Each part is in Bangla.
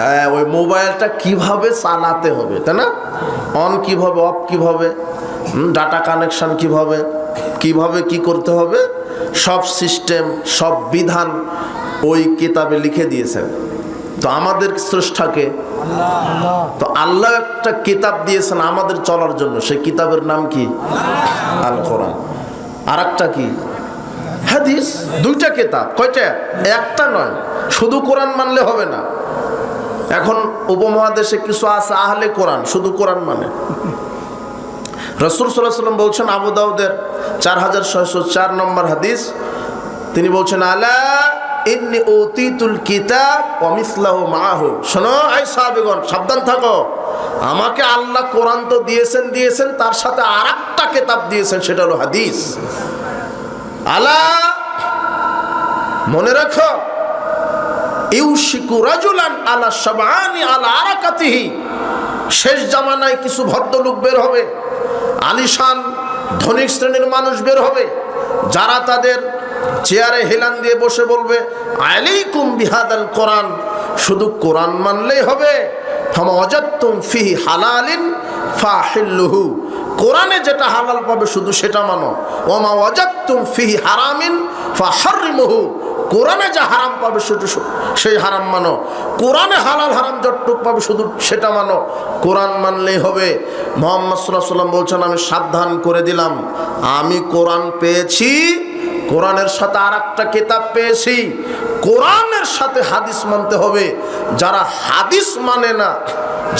হ্যাঁ, ওই মোবাইলটা কিভাবে চালাতে হবে, তাই না? অন কিভাবে, অফ কিভাবে, ডাটা কানেকশন কিভাবে, কিভাবে কি করতে হবে, সব সিস্টেম, সব বিধান ওই কিতাবে লিখে দিয়েছেন। তো আমাদের স্রষ্টাকে, তো আল্লাহ একটা কিতাব দিয়েছেন আমাদের চলার জন্য, সেই কিতাবের নাম কি? আল কোরআন। আর একটা কি? হাদিস। দুইটা কিতাব। কয়টা? একটা নয়। শুধু কোরআন মানলে হবে না। এখন উপমহাদেশে কিছু আছে আহলে কোরআন, শুধু কোরআন মানে। রাসূল সাল্লাল্লাহু আলাইহি ওয়াসাল্লাম বলছেন, আবু দাউদের 4604 নম্বর হাদিস, তিনি বলছেন, আলা ইন্নী উতিতুল কিতাব ওয়া মিসলাহু মাআহু। শোনো এই সাহাবীগণ, সাবধান থাকো, আমাকে আল্লাহ কোরআন তো দিয়েছেন, তার সাথে আরেকটা কিতাব দিয়েছেন, সেটা হলো হাদিস। আলা, মনে রাখো, ইউশিকু রাজুলান আলা শাবআনি আলা আরাকাতিহি। শেষ জামানায় কিছু ভদ্রলোক বের হবে, আলিশান ধনিক শ্রেণীর মানুষ বের হবে, যারা তাদের চেয়ারে হেলান দিয়ে বসে বলবে, আলাইকুম বিহাদাল কোরআন, শুধু কোরআন মানলেই হবে। ফামা ওয়াজাদতুম ফিহি হালালিন ফাহিল্লুহু, কোরআনে যেটা হালাল পাবে শুধু সেটা মানো। ওমা ওয়াজাদতুম ফিহি হারামিন ফাহাররিমুহু, কোরআনে যা হারাম পাবে শুধু সেই হারাম মানো। কোরআনে হালাল হারাম যতটুক পাবে শুধু সেটা মানো। কোরআন মানলেই হবে। মুহাম্মদ সাল্লাল্লাহু আলাইহি ওয়াসাল্লাম বলছেন, আমি সাবধান করে দিলাম, আমি কোরআন পেয়েছি, কোরআনের সাথে আর একটা কিতাব পেয়েছি, কোরআনের সাথে হাদিস মানতে হবে। যারা হাদিস মানে না,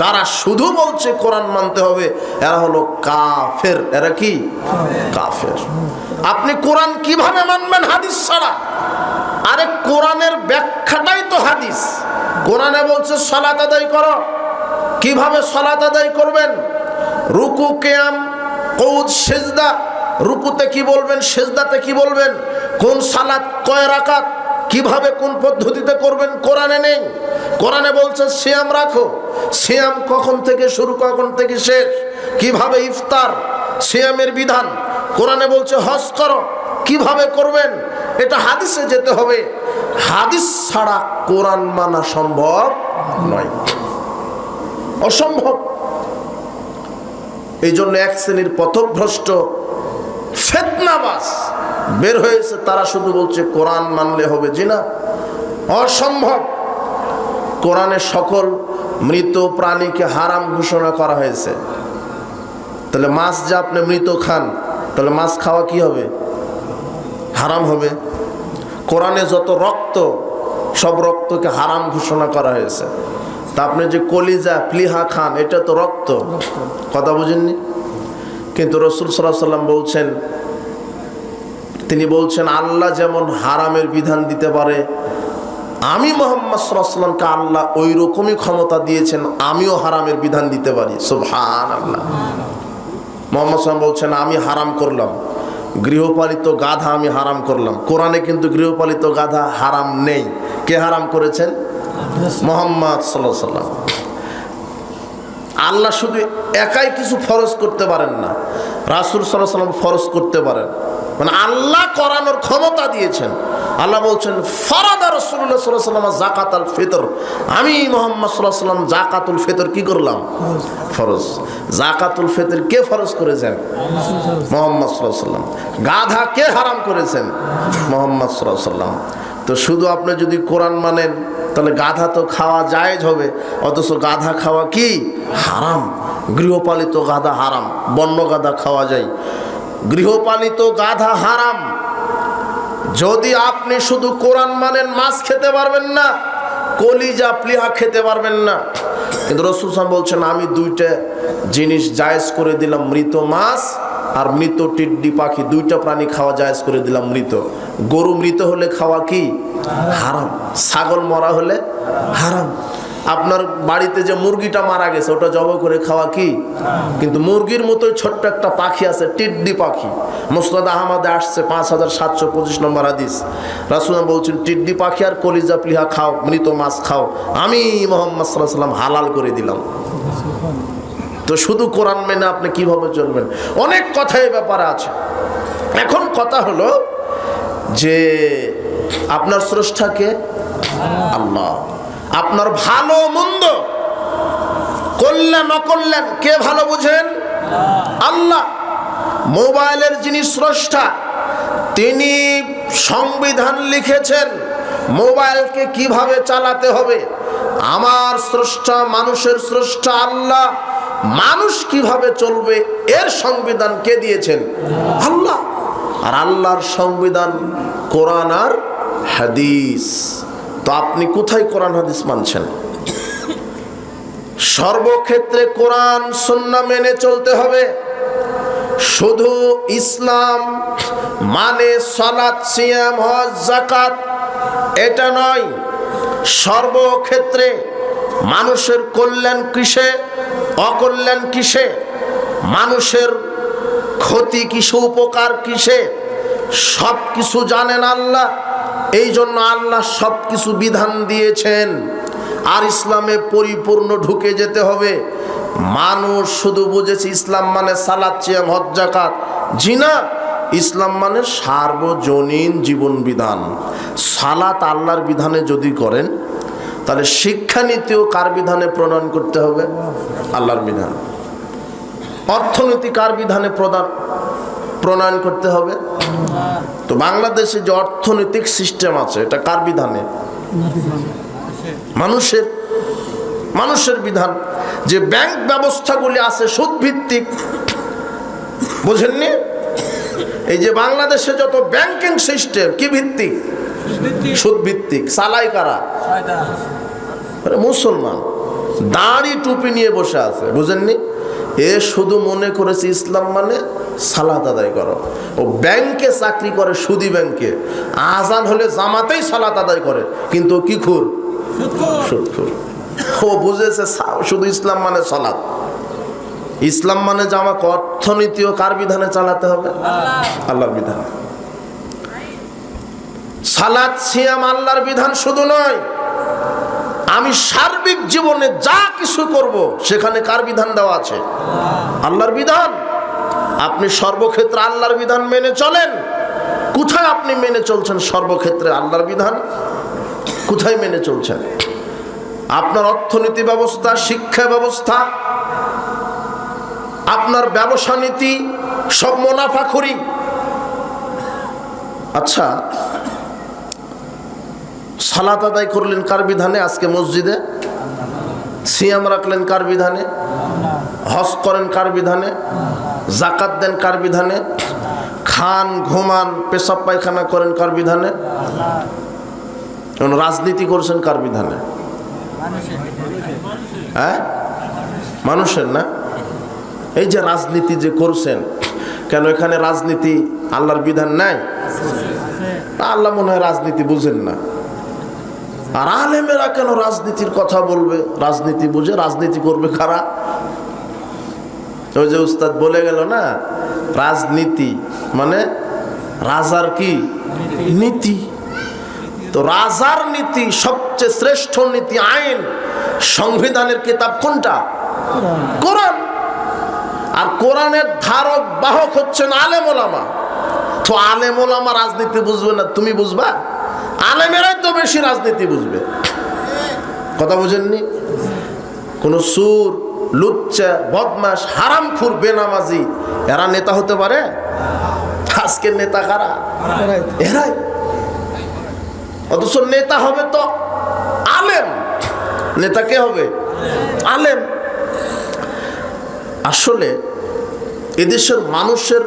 যারা শুধু বলছে কোরআন মানতে হবে, এরা হলো কাফের। এরা কি? কাফের। আপনি কোরআন কিভাবে মানবেন হাদিস ছাড়া? আরে কোরআনের ব্যাখ্যাটাই তো হাদিস। কোরআনে বলছে সালাত আদায় করো, কিভাবে সালাত আদায় করবেন? রুকু, কিয়াম, কুদ, সিজদা। রুকুতে কি বলবেন, সিজদাতে কি বলবেন, কোন সালাত কয় রাকাত, কিভাবে কোন পদ্ধতিতে করবেন, কোরআনে নেই। কোরআনে বলছে সিয়াম রাখো, সিয়াম কখন থেকে শুরু, কখন থেকে শেষ, কিভাবে ইফতার, সিয়ামের বিধান। কোরআনে বলছে হজ করো, কিভাবে করবেন, এটা হাদিসে যেতে হবে। হাদিস ছাড়া কোরআন মানা সম্ভব নয়, অসম্ভব। এই জন্য এক শ্রেণীর পথভ্রষ্ট ফিতনাবাজ বের হয়েছে, তারা শুধু বলছে কোরআন মানলে হবে। জি না, অসম্ভব। কোরআনে সকল মৃত প্রাণীকে হারাম ঘোষণা করা হয়েছে। তাহলে মাছ যা আপনি মৃত খান, তাহলে মাছ খাওয়া কি হবে? হারাম হবে। কোরআনে যত রক্ত, সব রক্তকে হারাম ঘোষণা করা হয়েছে। তা আপনি যে কলিজা প্লিহা খান, এটা তো রক্ত, কথা বুঝেননি? কিন্তু রাসূল সাল্লাল্লাহু আলাইহি ওয়াসাল্লাম বলছেন, তিনি বলছেন আল্লাহ যেমন হারামের বিধান দিতে পারে, আমি মুহাম্মদ সাল্লাল্লাহু আলাইহি ওয়াসাল্লামকে আল্লাহ ওই রকমই ক্ষমতা দিয়েছেন, আমিও হারামের বিধান দিতে পারি। সুবহানাল্লাহ। মুহাম্মদ সাল্লাল্লাহু আলাইহি ওয়াসাল্লাম বলছেন, আমি হারাম করলাম গৃহপালিত গাধা, আমি হারাম করলাম। কোরআনে কিন্তু গৃহপালিত গাধা হারাম নেই। কে হারাম করেছেন? মুহাম্মদ সাল্লাল্লাহু আলাইহি ওয়াসাল্লাম। আল্লাহ শুধু একাই কিছু ফরজ করতে পারেন না, রাসূল সাল্লাল্লাহু আলাইহি ওয়াসাল্লাম ফরজ করতে পারেন। মানে আল্লাহ করানোর ক্ষমতা দিয়েছেন। আল্লাহ বলছেন, ফারাদা রাসূলুল্লাহ সাল্লাল্লাহু আলাইহি ওয়াসাল্লাম যাকাতাল ফিতর, আমি মুহাম্মদ সাল্লাল্লাহু আলাইহি ওয়াসাল্লাম যাকাতুল ফিতর কি করলাম? ফরজ। যাকাতুল ফিতর কে ফরজ করেছেন? মুহাম্মদ সাল্লাল্লাহু আলাইহি ওয়াসাল্লাম। গাধা কে হারাম করেছেন? মুহাম্মদ সাল্লাল্লাহু আলাইহি ওয়াসাল্লাম। তো শুধু আপনি যদি কোরআন মানেন, তাহলে গাধা তো খাওয়া জায়েজ হবে, অথচ গাধা খাওয়া কি? হারাম। গৃহপালিত গাধা হারাম, বন্য গাধা খাওয়া যায়, গৃহপালিত গাধা হারাম। যদি আপনি শুধু কোরআন মানেন, মাছ খেতে পারবেন না, কলিজা প্লিহা খেতে পারবেন না। কিন্তু রাসূল সাল্লাল্লাহু আলাইহি ওয়াসাল্লাম বলছেন, আমি দুইটা জিনিস জায়েজ করে দিলাম, মৃত মাছ আর মৃত টিড্ডি পাখি, দুইটা প্রাণী খাওয়া জায়েজ করে দিলাম। মৃত গরু মৃত হলে খাওয়া কি? হারাম। ছাগল মরা হলে হারাম। আপনার বাড়িতে যে মুরগিটা মারা গেছে, ওটা জবাই করে খাওয়া কি? কিন্তু মুরগির মতোই ছোট্ট একটা পাখি আছে, টিড্ডি পাখি। মুসনাদ আহমদে আসছে 5725 নম্বর হাদিস। রাসূল বলছেন, টিড্ডি পাখি আর কলিজা প্লিহা খাও, মৃত মাছ খাও, আমি মুহাম্মদ সাল্লাল্লাহু আলাইহি ওয়াসাল্লাম হালাল করে দিলাম। তো শুধু কোরআন মেনে আপনি কিভাবে চলবেন? অনেক কথা এই ব্যাপারে আছে। এখন কথা হলো যে আপনার স্রষ্টাকে আল্লাহ। আপনার ভালো মন্দ, কল্যাণ অকল্যাণ কে ভালো বুঝেন? আল্লাহ। মোবাইলের যিনি স্রষ্টা, তিনি সংবিধান লিখেছেন মোবাইলকে কিভাবে চালাতে হবে। আমার স্রষ্টা, মানুষের স্রষ্টা আল্লাহ। মানুষ কিভাবে চলবে এর সংবিধান কে দিয়েছেন? আল্লাহ। আর আল্লাহর সংবিধান কোরআন আর হাদিস। তো আপনি কোথায় কোরআন হাদিস মানছেন? সর্বক্ষেত্রে কোরআন সুন্নাহ মেনে চলতে হবে। শুধু ইসলাম মানে সালাত, সিয়াম, হজ, যাকাত এটা নয়। সর্বক্ষেত্রে মানুষের কল্যাণ কিসে, অকল্যাণ কিসে, মানুষের ক্ষতি কিসে, উপকার কিসে, সব কিছু জানেন আল্লাহ। এই জন্য আল্লাহ সব কিছু বিধান দিয়েছেন। আর ইসলামে পরিপূর্ণ ঢুকে যেতে হবে। মানুষ শুধু বুঝেছে ইসলাম মানে সালাত, সিয়াম, হজ, যাকাত। জি না, ইসলাম মানে সার্বজনীন জীবন বিধান। সালাত আল্লাহর বিধানে যদি করেন, তাহলে শিক্ষানীতিও কার বিধানে প্রণয়ন করতে হবে? আল্লাহর বিধান। অর্থনীতি কার বিধানে প্রণয়ন করতে হবে? তো বাংলাদেশে যে অর্থনৈতিক সিস্টেম আছে, এটা কার বিধানে? মানুষের বিধান। যে ব্যাংক ব্যবস্থাগুলি আছে সুদ ভিত্তিক, বুঝেননি? এই যে বাংলাদেশে যত ব্যাংকিং সিস্টেম কি ভিত্তিক? সুদ ভিত্তিক। চালায় কারা? মুসলমান। দাড়ি টুপি নিয়ে বসে আছে, বুঝেননি? এ শুধু মনে করেছে ইসলাম মানে সালাত আদায় করো। ও ব্যাংকে চাকরি করে, সুদি ব্যাংকে। আজান হলে জামাতেই সালাত আদায় করে, কিন্তু কি খুর? সুদখোর। ও বুঝেছে শুধু ইসলাম মানে সালাত। ইসলাম মানে যে আমাকে অর্থনীতিও কার বিধানে চালাতে হবে? আল্লাহর বিধানে। সালাত, সিয়াম আল্লাহর বিধান শুধু নয়, আমি সার্বিক জীবনে যা কিছু করব সেখানে কার বিধান দেওয়া আছে? আল্লাহর বিধান। আপনি সর্বক্ষেত্রে আল্লাহর বিধান মেনে চলেন। কোথায় আপনি মেনে চলছেন সর্বক্ষেত্রে আল্লাহর বিধান? কোথায় মেনে চলছেন? আপনার অর্থনীতি ব্যবস্থা, শিক্ষা ব্যবস্থা, আপনার ব্যবসা নীতি সব মুনাফাখুরি। আচ্ছা, সালাত আদায় করলেন কার বিধানে? আজকে মসজিদে। সিয়াম রাখলেন কার বিধানে? হজ করেন কার বিধানে? যাকাত দেন কার বিধানে? খান, ঘুমান, পেশাব পায়খানা করেন কার বিধানে? রাজনীতি করছেন কার বিধানে? হ্যাঁ, মানুষের না? এই যে রাজনীতি যে করছেন, কেন এখানে রাজনীতি আল্লাহর বিধান নাই? আল্লাহ মনে হয় রাজনীতি বুঝেন না। আর আলেমেরা কেন রাজনীতির কথা বলবে? রাজনীতি বুঝে, রাজনীতি করবে কারা? ওই যে উস্তাদ বলে গেল না, রাজনীতি মানে রাজার কি নীতি। তো রাজার নীতি সবচেয়ে শ্রেষ্ঠ নীতি, আইন, সংবিধানের কিতাব কোনটা? কোরআন। আর কোরআনের ধারক বাহক হচ্ছেন আলেম ওলামা। তো আলেম ওলামা রাজনীতি বুঝবে না, তুমি বুঝবা? আলেমেরাই তো বেশি রাজনীতি বুঝবে। কথা বুঝেননি? কোন সুর, লুচ্চা, বদমাশ, হারামখোর, বেনামাজি এরা নেতা হতে পারে? আজকের নেতা কারা? এরাই। অথচ নেতা হবে তো আলেম। নেতা কে হবে? আলেম। আসলে এদেশের মানুষের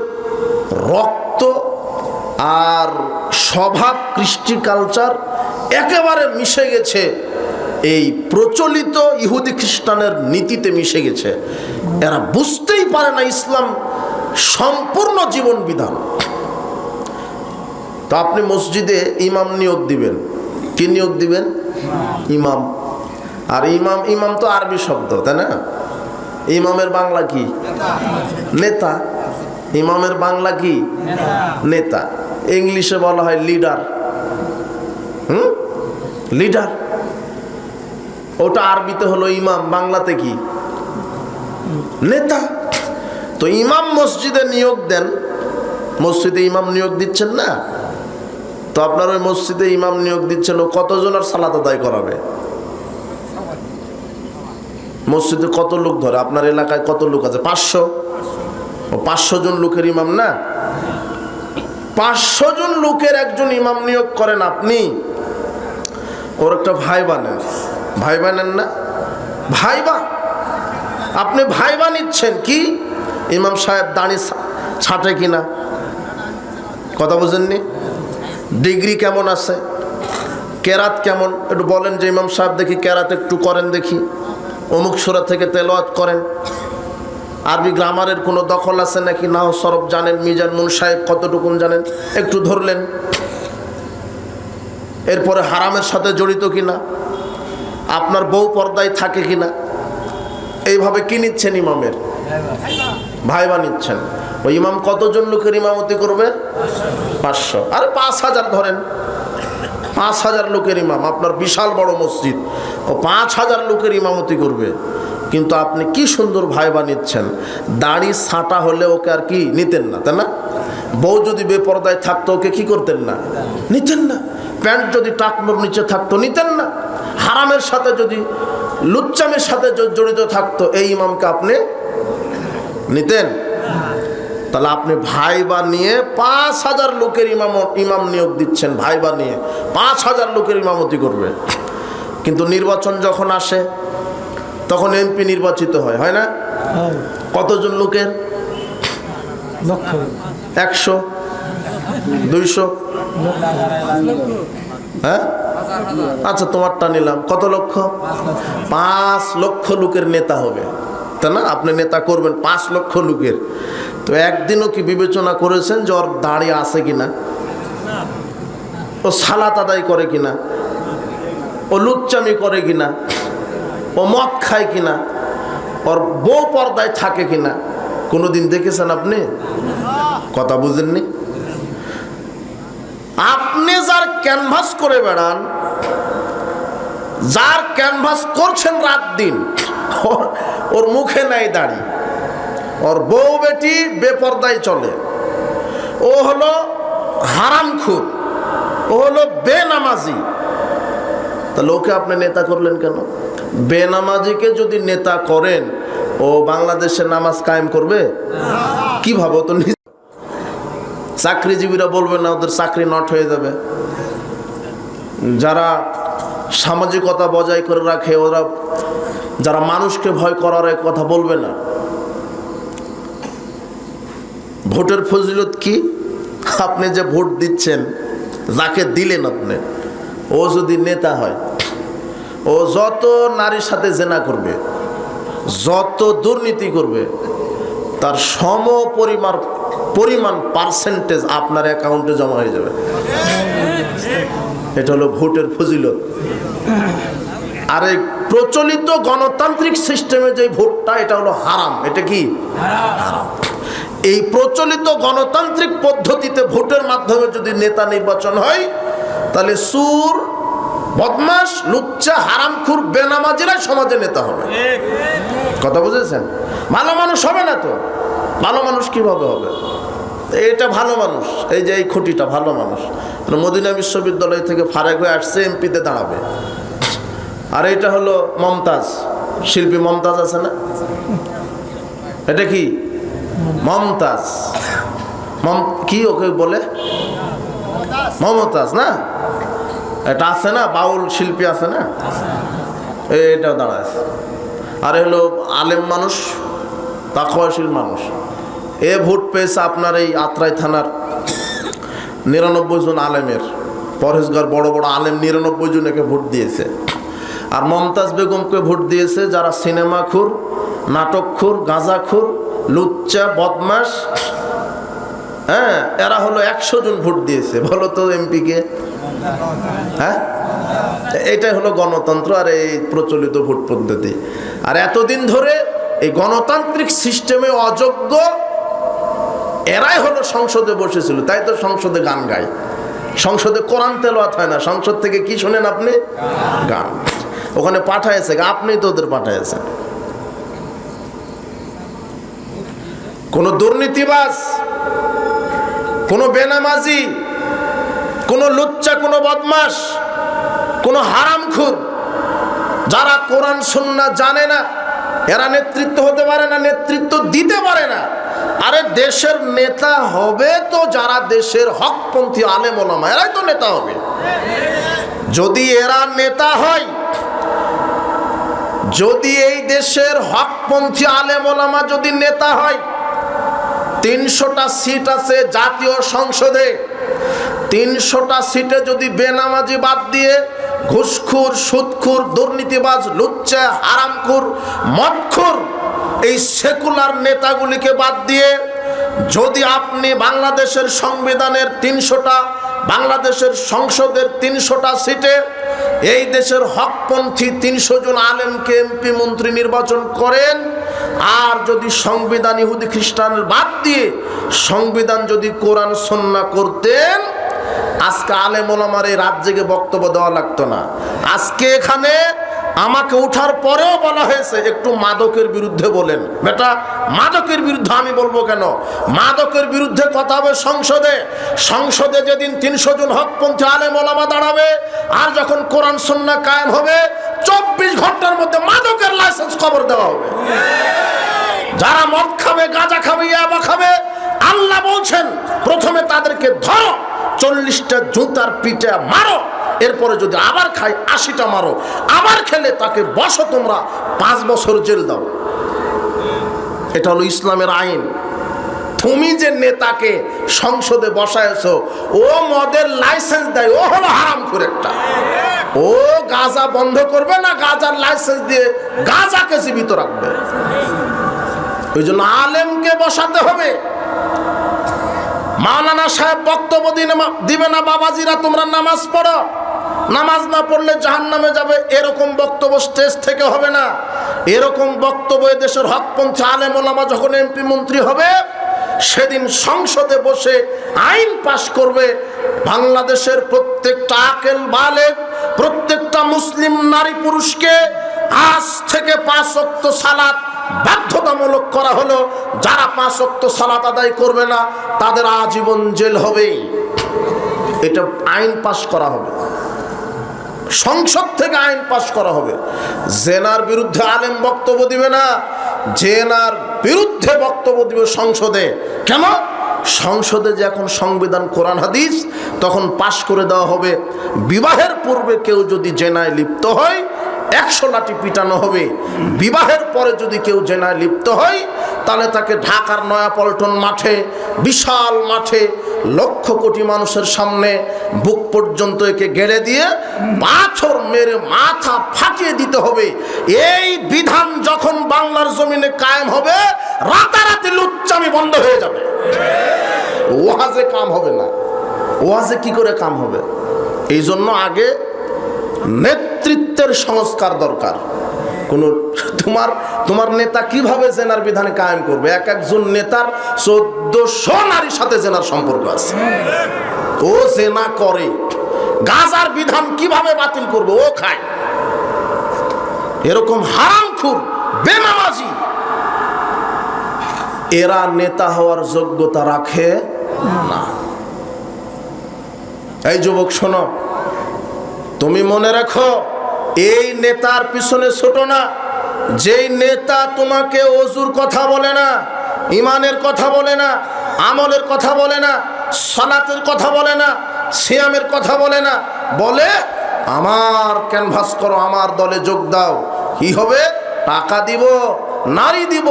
রক্ত আর স্বভাব, কৃষ্টি, কালচার একেবারে মিশে গেছে এই প্রচলিত ইহুদি খ্রিস্টানের নীতিতে মিশে গেছে। এরা বুঝতেই পারে না ইসলাম সম্পূর্ণ জীবন বিধান। তো আপনি মসজিদে ইমাম নিয়োগ দিবেন, কি নিয়োগ দিবেন? ইমাম। আর ইমাম তো আরবি শব্দ, তাই না? ইমামের বাংলা কি? নেতা। ইমামের বাংলা কি? নেতা। ইংলিশে বলা হয় লিডার। লিডার। ওটা আরবিতে হলো ইমাম, বাংলাতে কি? নেতা। তো ইমাম মসজিদে নিয়োগ দেন, মসজিদে ইমাম নিয়োগ দিচ্ছেন না? তো আপনার ওই মসজিদে ইমাম নিয়োগ দিচ্ছেন, ও কতজনের সালাত আদায় করাবে? মসজিদে কত লোক ধরে? আপনার এলাকায় কত লোক আছে? 500। ও 500 জন লোকের ইমাম না? 500 জন লোকের একজন ইমাম নিয়োগ করেন আপনি, ওর একটা ভাই বানেন। ভাই বানেন না? ভাইবা, আপনি ভাইবা নিচ্ছেন কি ইমাম সাহেব দাড়ি ছাঁটে কিনা, কথা বুঝেননি? ডিগ্রি কেমন আছে, কেরাত কেমন, একটু বলেন যে ইমাম সাহেব দেখি কেরাত একটু করেন, দেখি অমুক সূরা থেকে তেলাওয়াত করেন। আরবি গ্রামারের কোনো দখল আছে নাকি, নাও সরফ জানেন, মিজান মুন সাহেব কতটুকুন জানেন, একটু ধরলেন। এরপরে হারামের সাথে জড়িত কিনা, আপনার বউ পর্দায় থাকে কিনা, এইভাবে কি নিচ্ছেন ইমামের? ভাইবা নিচ্ছেন। ওই ইমাম কতজন লোকের ইমামতি করবে? 500। আরে 5000 ধরেন, 5000 লোকের ইমাম, আপনার বিশাল বড় মসজিদ, ও 5000 লোকের ইমামতি করবে। কিন্তু আপনি কি সুন্দর ভাইবা নিচ্ছেন। দাড়ি ছাঁটা হলে ওকে আর কি নিতেন না, তাই না? বউ যদি বেপরদায় থাকতো ওকে কি করতেন না? নিতেন না। প্যান্ট যদি টাকনোর নিচে থাকতো নিতেন না। হারামের সাথে যদি, লুচ্চামের সাথে জড়িত থাকতো, এই ইমামকে আপনি নিতেন? তাহলে আপনি ভাইবা নিয়ে 5000 লোকের ইমাম নিয়োগ দিচ্ছেন। ভাইবা নিয়ে 5000 লোকের ইমামতি করবে। কিন্তু নির্বাচন যখন আসে তখন এমপি নির্বাচিত হয়, হয় না? কতজন লোকের? 100, 200, হ্যাঁ? আচ্ছা তোমারটা নিলাম, কত লক্ষ? 5 লক্ষ লোকের নেতা হবে, তাই না? আপনি নেতা করবেন 5 লক্ষ লোকের। তো একদিনও কি বিবেচনা করেছেন যে ওর দাড়ি আছে কিনা, ও সালাত আদায় করে কিনা, ও লুচ্চামি করে কিনা, ও মদ খায় কিনা, ওর বউ পর্দায় থাকে কিনা? কোনোদিন দেখেছেন আপনি? কথা বুঝেননি? আপনি যার ক্যানভাস করে বেড়ান, যার ক্যানভাস করছেন রাত দিন, ওর মুখে নাই দাড়ি, ওর বউ বেটি বেপর্দায় চলে, ও হলো হারামখোর, ও হলো বেনামাজি, তাহলে ওকে আপনি নেতা করলেন কেন? বেনামাজিকে যদি নেতা করেন, ও বাংলাদেশে নামাজ কায়েম করবে কিভাবে? তো চাকরিজীবীরা বলবে না ওদের চাকরি নট হয়ে যাবে। যারা সামাজিকতা বজায় করে রাখে, ওরা যারা মানুষকে ভয় করার কথা বলবে না। ভোটের ফজিলত কি? আপনি যে ভোট দিচ্ছেন, যাকে দিলেন আপনি, ও যদি নেতা হয়, ও যত নারীর সাথে জেনা করবে, যত দুর্নীতি করবে, তার সম পরিমাণ পার্সেন্টেজ আপনার অ্যাকাউন্টে জমা হয়ে যাবে। এটা হলো ভোটের ফজিলত। আর এই প্রচলিত গণতান্ত্রিক সিস্টেমে যে ভোটটা, এটা হলো হারাম। এটা কি হারাম? এই প্রচলিত গণতান্ত্রিক পদ্ধতিতে ভোটের মাধ্যমে যদি নেতা নির্বাচন হয়, তাহলে সুর, বদমাশ, লুচ্চা, হারামখোর, বেনামাজিরা সমাজে নেতা হবে। কথা বুঝেছেন? ভালো মানুষ হবে না তো। ভালো মানুষ কিভাবে হবে? এটা ভালো মানুষ, এই যে এই খুঁটিটা ভালো মানুষ, মদিনা বিশ্ববিদ্যালয় থেকে ফারেক হয়ে আসছে, এমপিতে দাঁড়াবে। আর এটা হলো মমতাজ, শিল্পী মমতাজ আছে না? এটা কি মমতাজ? কি ওকে বলে? মমতাজ না? এটা আছে না, বাউল শিল্পী আছে না, এটাও দাঁড়ায়। আর হলো আলেম মানুষ, তাকওয়াশীল মানুষ। এ ভোট পেয়েছে আপনার এই আত্রাই থানার 99 জন আলেমের, পরহেজগার বড় বড় আলেম 99 জন একে ভোট দিয়েছে। আর মমতাজ বেগমকে ভোট দিয়েছে যারা সিনেমাখোর, নাটকখোর, গাঁজাখোর, লুচ্চা, বদমাশ, হ্যাঁ, এরা হলো 100 জন ভোট দিয়েছে। বলো তো এমপিকে? হ্যাঁ, এটাই হলো গণতন্ত্র আর এই প্রচলিত ভোট পদ্ধতি। আর এতদিন ধরে এই গণতান্ত্রিক সিস্টেমে অযোগ্য এরাই হলো সংসদে বসেছিল। তাই তো সংসদে গান গায়, সংসদে কোরআন তেলাওয়াত হয় না, সংসদ থেকে কি শোনেন আপনি? গান। ওখানে পাঠায়েছে, আপনি তো ওদের পাঠায়েছেন। কোন দুর্নীতিবাজ, কোন বেনামাজি কোনো লুচ্চা, কোনো বদমাস, কোনো হারামখোর, যারা কোরআন সুন্নাহ জানে না, এরা নেতৃত্ব হতে পারে না, নেতৃত্ব দিতে পারে না। আরে দেশের নেতা হবে তো যারা দেশের হকপন্থী আলেম ওলামা, এরাই তো নেতা হবে। যদি এরা নেতা হয়, যদি এই দেশের হকপন্থী আলেম ওলামা যদি নেতা হয়, 300টা সিট আছে জাতীয় সংসদে, 300টা সিটে যদি বেনামাজি বাদ দিয়ে ঘুষখোর, সুদখোর, দুর্নীতিবাজ, লুচ্চা, হারামখোর, মদখোর এই সেকুলার নেতাগুলিকে বাদ দিয়ে যদি আপনি বাংলাদেশের সংবিধানের 300টা, বাংলাদেশের সংসদের 300টা সিটে এই দেশের হকপন্থী 300 জন আলেমকে এমপি মন্ত্রী নির্বাচন করেন, আর যদি সংবিধান ইহুদি খ্রিস্টানের বাদ দিয়ে সংবিধান যদি কোরআন সুন্নাহ করতেন, আজকে আলেম ওলামার এই রাত জেগে বক্তব্য দেওয়া লাগতো না। আজকে এখানে আমাকে উঠার পরেও বলা হয়েছে একটু মাদকের বিরুদ্ধে বলেন। বেটা, মাদকের বিরুদ্ধে আমি বলবো কেন? মাদকের বিরুদ্ধে কথা হবে সংসদে। সংসদে যেদিন 300 জন হকপন্থী আলেম ওলামা দাঁড়াবে, আর যখন কোরআন সুন্নাহ কায়েম হবে, 24 ঘন্টার মধ্যে মাদকের লাইসেন্স খবর দেওয়া হবে। যারা মদ খাবে, গাঁজা খাবে, ইয়াবা খাবে, আল্লাহ বলছেন প্রথমে তাদেরকে ধরো, 40টা জুতার পিঠে মারো, এরপরে যদি আবার খায় 80টা মারো, আবার খেলে তাকে বসো তোমরা 5 বছর জেল দাও। এটা হলো ইসলামের আইন। তুমি যে নেতাকে সংসদে বসায়ছো, ও মদের লাইসেন্স দেয়, ও হলো হারামখোর একটা। ও গাঁজা বন্ধ করবে না, গাঁজার লাইসেন্স দিয়ে গাঁজাকে জীবিত রাখবে। ওই জন্য আলেমকে বসাতে হবে। মাওলানা সাহেব বক্তব্য দিবে না, বাবাজিরা তোমরা নামাজ পড়ো, নামাজ না পড়লে জাহান্নামে যাবে, এরকম বক্তব্য স্টেজ থেকে হবে না। এরকম বক্তব্য দেশের হকপন্থী আলেম ওলামা যখন এমপি মন্ত্রী হবে, সেদিন সংসদে বসে আইন পাশ করবে। বাংলাদেশের প্রত্যেকটা আকেল বালেগ, প্রত্যেকটা মুসলিম নারী পুরুষকে আজ থেকে 5 ওয়াক্ত সালাত বাধ্যতামূলক করা হলো। যারা 5 ওয়াক্ত সালাত আদায় করবে না, তাদের আজীবন জেল হবে। এটা আইন পাশ করা হবে, সংসদ থেকে আইন পাশ করা হবে। জেনার বিরুদ্ধে আলেম বক্তব্য দিবে না, জেনার বিরুদ্ধে বক্তব্য দিবে সংসদে। কেন? সংসদে যে এখন সংবিধান কোরআন হাদিস, তখন পাশ করে দেওয়া হবে, বিবাহের পূর্বে কেউ যদি জেনায় লিপ্ত হয় 100 লাঠি পিটানো হবে। বিবাহের পরে যদি কেউ জেনায় লিপ্ত হয়, তাহলে তাকে ঢাকার নয়াপল্টন মাঠে, বিশাল মাঠে, লক্ষ কোটি মানুষের সামনে বুক পর্যন্ত একে গেড়ে দিয়ে পাথর মেরে মাথা ফাটিয়ে দিতে হবে। এই বিধান যখন বাংলার জমিনে কায়েম হবে, রাতারাতি লুচ্চামি বন্ধ হয়ে যাবে। ওয়াজে কাম হবে না। ওয়াজে কি করে কাম হবে? এই জন্য আগে নেতৃত্বের সংস্কার দরকার। তোমার নেতা কিভাবে জেনার বিধান কায়েম করবে? একজন নেতার 1400 নারীর সাথে জেনার সম্পর্ক আছে, ও জেনা করে। গাজার বিধান কিভাবে বাতিল করবে? ও খায়। এরকম হারামখোর, বেনামাজি, এরা নেতা হওয়ার যোগ্যতা রাখে না। এই যুবক শোনো, তুমি মনে রাখো, এই নেতার পিছনে ছোট না। যেই নেতা তোমাকে ওযুর কথা বলে না, ইমানের কথা বলে না, আমলের কথা বলে না, সালাতের কথা বলে না, সিয়ামের কথা বলে না, বলে আমার ক্যানভাস করো, আমার দলে যোগ দাও, কি হবে? টাকা দিব, নারী দিব,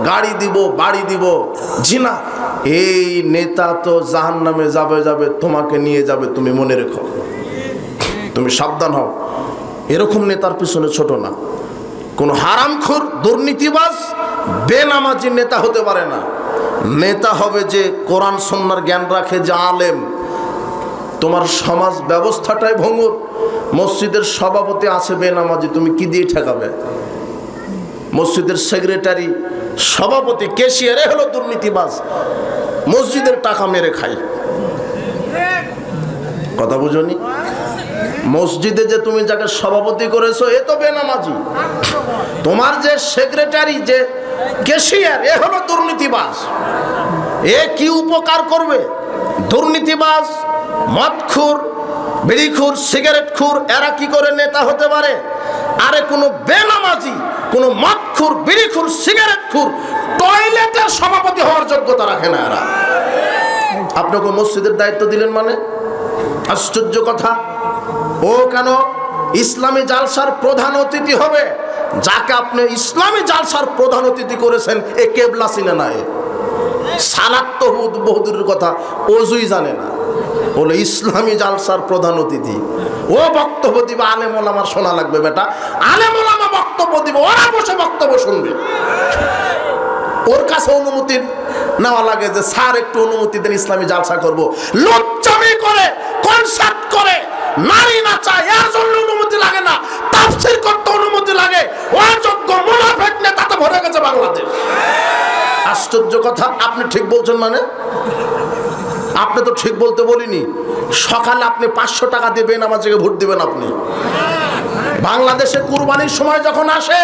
গাড়ি দিব, বাড়ি দিব, জিনা, এই নেতা তো জাহান্নামে যাবে, তোমাকে নিয়ে যাবে। তুমি মনে রেখো, তুমি সাবধান হও। এরকম নেতার পিছনে ছোট না। কোন হারামখোর, দুর্নীতিবাজ, বেনামাজি নেতা হতে পারে না। নেতা হবে যে কোরআন সুন্নাহর জ্ঞান রাখে, যে আলেম। তোমার সমাজ ব্যবস্থাটাই ভঙ্গুর। মসজিদের সভাপতি আছে বেনামাজি, তুমি কি দিয়ে ঠেকাবে? মসজিদের সেক্রেটারি, সভাপতি, ক্যাশিয়ার, এ হলো দুর্নীতিবাজ, মসজিদের টাকা মেরে খায়। কথা বুঝনি? মসজিদে যে তুমি যাকে সভাপতি করেছো, এ তো বেনামাজি। তোমার যে সেক্রেটারি, যে ক্যাশিয়ার, এ হলো দুর্নীতিবাজ। এ কি উপকার করবে? দুর্নীতিবাজ, মদখোর, বিড়িখোর, সিগারেটখোর এরা কি করে নেতা হতে পারে? আরে কোনো বেনামাজি, কোনো মদখোর, বিড়িখোর, সিগারেটখোর টয়লেটের সভাপতি হওয়ার যোগ্যতা রাখে না এরা। আপনাকে মসজিদের দায়িত্ব দিলেন মানে? আশ্চর্য কথা। ও কেন ইসলামী জালসার প্রধান অতিথি হবে? যাকে আপনি ইসলামী জালসার প্রধান অতিথি করেছেন এ কেবলা চিনে না, সালাত তো বহুদূরের কথা, ওযুই জানে না, বলে ইসলামী জালসার প্রধান অতিথি। ও বক্তব্য দিবে, আলেম ওলামার শোনা লাগবে বেটা। আলেম ওলামা বক্তব্য দিবে, ওরা বসে বক্তব্য শুনবে। ওর কাছে অনুমতি নেওয়া লাগে যে স্যার একটু অনুমতি দেন, ইসলামী জালসা করব। লজ্জামি করে, কনসার্ট করে, নারী নাচায়, এর জন্য অনুমতি লাগে না। তাফসীর করতে অনুমতি লাগে। অযোগ্য মুনাফিক নেতাতে ভরে গেছে বাংলাদেশ। আশ্চর্য কথা। আপনি ঠিক বলছেন মানে? আপনি তো ঠিক বলতে বলিনি। সকালে আপনি 500 টাকা দেবেন, আমাকে ভোট দিবেন আপনি। বাংলাদেশে কুরবানির সময় যখন আসে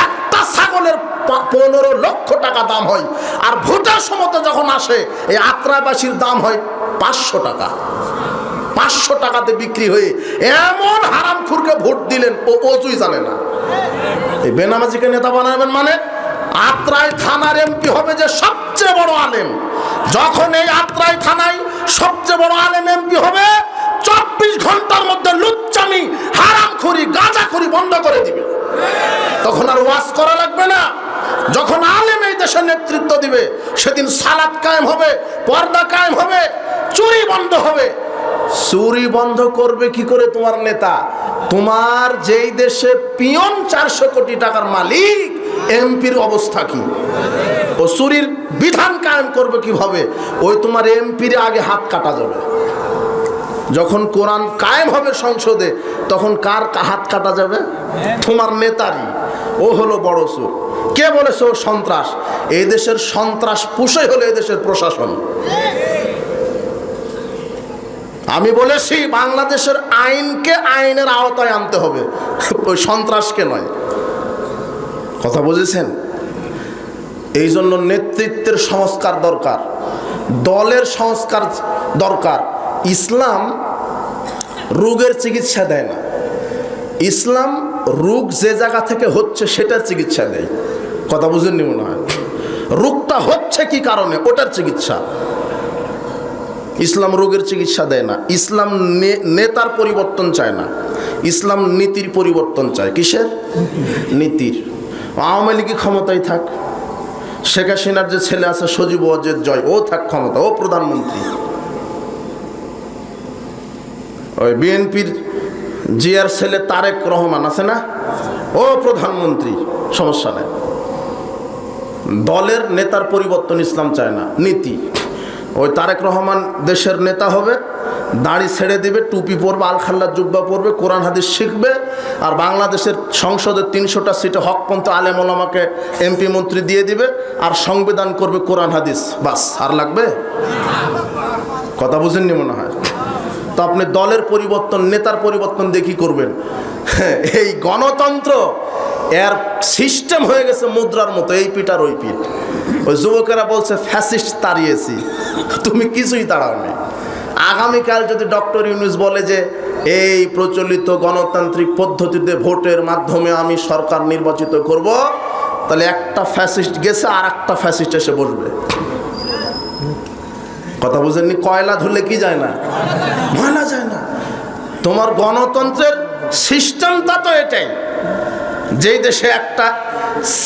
একটা ছাগলের 15 লক্ষ টাকা দাম হয়, আর ভোটের সময় যখন আসে এই আত্রাবাসীর দাম হয় 500 টাকা। 500 টাকাতে বিক্রি হয়ে এমন হারামখোরকে ভোট দিলেন, ও ওযুই জানে না। এই বেনামাজিকে নেতা বানাবেন মানে? আত্রাই থানার এমপি হবে যে সবচেয়ে বড় আলেম। যখন এই আত্রাই থানায় সবচেয়ে বড় আলেম এমপি হবে, 24 ঘন্টার মধ্যে লুচ্চামি, হারামখোরি, গাঁজাখোরি বন্ধ করে দিবে। তখন আর ওয়াজ করা লাগবে না। যখন আলেম এই দেশের নেতৃত্ব দিবে, সেদিন সালাত কায়েম হবে, পর্দা কায়েম হবে, চুরি বন্ধ হবে। চুরি বন্ধ করবে কি করে তোমার নেতা? তোমার যেই দেশে পিয়ন 400 কোটি টাকার মালিক, এমপির অবস্থা কি? ও চুরির বিধান কায়েম করবে কিভাবে? ওই তোমার এমপির আগে হাত কাটা যাবে। যখন কোরআন কায়েম হবে সংসদে, তখন কার হাত কাটা যাবে? তোমার নেতারই। ও হলো বড় চোর। কে বলেছে ও সন্ত্রাস? এই দেশের সন্ত্রাস পুষে হলো এই দেশের প্রশাসন। আমি বলেছি বাংলাদেশের আইনকে আইনের আওতায় আনতে হবে, ওই সন্ত্রাসকে নয়। কথা বুঝেছেন? এই জন্য নেতৃত্বের সংস্কার দরকার, দলের সংস্কার দরকার। ইসলাম রোগের চিকিৎসা দেয় না। ইসলাম রোগ যে জায়গা থেকে হচ্ছে সেটার চিকিৎসা দেয়। কথা বুঝেননি মনে হয়? রোগটা হচ্ছে কি কারণে, ওটার চিকিৎসা। ইসলাম রোগের চিকিৎসা দেয় না। ইসলাম নেতার পরিবর্তন চায় না, ইসলাম নীতির পরিবর্তন চায়। কিসের? নীতির। আওয়ামী লীগ ক্ষমতায় থাক, শেখ হাসিনার যে ছেলে আছে সজীব ওয়াজেদ জয়, ও থাক ক্ষমতা, ও প্রধানমন্ত্রী। ওই বিএনপির জিয়ার ছেলে তারেক রহমান আছে না, ও প্রধানমন্ত্রী, সমস্যা নেই। দলের নেতার পরিবর্তন ইসলাম চায় না, নীতি। ওই তারেক রহমান দেশের নেতা হবে, দাড়ি ছেড়ে দিবে, টুপি পরবে, আলখাল্লার জুব্বা পরবে, কোরআন হাদিস শিখবে, আর বাংলাদেশের সংসদের 300টা সিটে হকপন্থী আলেম ওলামাকে এমপি মন্ত্রী দিয়ে দিবে, আর সংবিধান করবে কোরআন হাদিস, বাস। আর লাগবে? কথা বুঝেননি মনে হয়? তো আপনি দলের পরিবর্তন, নেতার পরিবর্তন দিয়ে কি করবেন? এই গণতন্ত্র এর সিস্টেম হয়ে গেছে মুদ্রার মতো, এই পিঠ আর ওই পিঠ। ওই যুবকেরা বলছে ফ্যাসিস্ট তাড়িয়েছি, তুমি কিছুই তাড়াওনি। আগামীকাল যদি ডক্টর ইউনূস বলে যে এই প্রচলিত গণতান্ত্রিক পদ্ধতিতে ভোটের মাধ্যমে আমি সরকার নির্বাচিত করব, তাহলে একটা ফ্যাসিস্ট গেছে আর একটা ফ্যাসিস্ট এসে বসবে। কথা বুঝেননি? কয়লা ধরলে কি যায় না? ময়লা যায় না। তোমার গণতন্ত্রের সিস্টেমটা তো এটাই। যেই দেশে একটা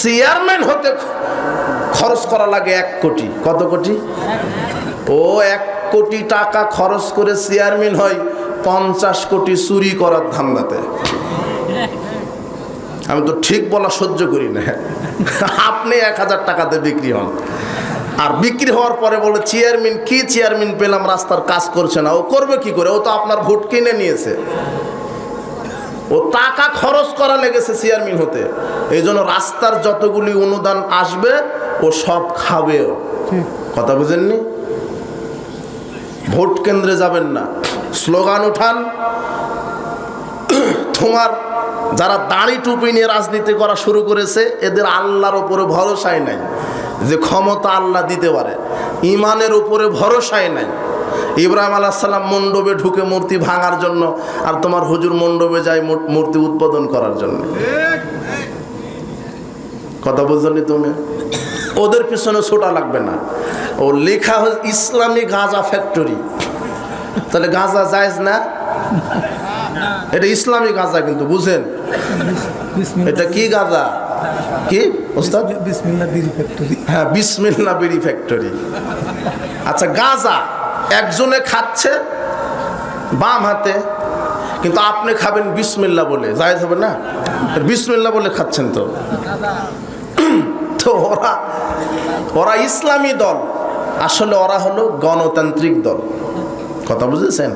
চেয়ারম্যান হতে খরচ করা লাগে 1 কোটি। কত কোটি? ও 1 কোটি টাকা খরচ করে চেয়ারম্যান হয় 50 কোটি চুরি করার ধান্দাতে। আমি তো ঠিক বলা সহ্য করি না। আপনি 1000 টাকাতে বিক্রি হন, আর বিক্রি হওয়ার পরে বলে চেয়ারম্যান, কি চেয়ারম্যান পেলাম, রাস্তার কাজ করছে না। ও করবে কি করে? ও তো আপনার ভোট কিনে নিয়েছে, ও টাকা খরচ করা লেগেছে চেয়ারম্যান হতে। এই জন্য রাস্তার যতগুলি অনুদান আসবে ও সব খাবেও। কথা বুঝেননি? ভোট কেন্দ্রে যাবেন না, স্লোগান উঠান। তোমার যারা দাড়ি টুপি নিয়ে রাজনীতি করা শুরু করেছে, এদের আল্লাহর উপরে ভরসাই নাই যে ক্ষমতা আল্লাহ দিতে পারে। ইমানের উপরে ভরসাই নাই। ইব্রাহিম আলাইহিস সালাম মণ্ডপে ঢুকে মূর্তি ভাঙার জন্য, আর তোমার হুজুর মণ্ডপে যায় মূর্তি উদ্বোধন করার জন্য। কথা বুঝলি তুমি? ওদের পিছনে ছোটা লাগবে না। ও লেখা হচ্ছে ইসলামী গাঁজা ফ্যাক্টরি। তাহলে গাঁজা জায়েজ না? এটা ইসলামী গাঁজা, কিন্তু বুঝেন এটা কি গাঁজা? কি ওস্তাদ? বিসমিল্লাহ বিড়ি ফ্যাক্টরি। হ্যাঁ, বিসমিল্লাহ বিড়ি ফ্যাক্টরি। আচ্ছা, গাঁজা একজনে খাচ্ছে বাম হাতে, কিন্তু আপনি খাবেন বিসমিল্লাহ বলে, জায়েজ হবে না? বিসমিল্লাহ বলে খাচ্ছেন তো। তো ওরা ইসলামী দল, আসলে ওরা হলো গণতান্ত্রিক দল। কথা বুঝেছেন?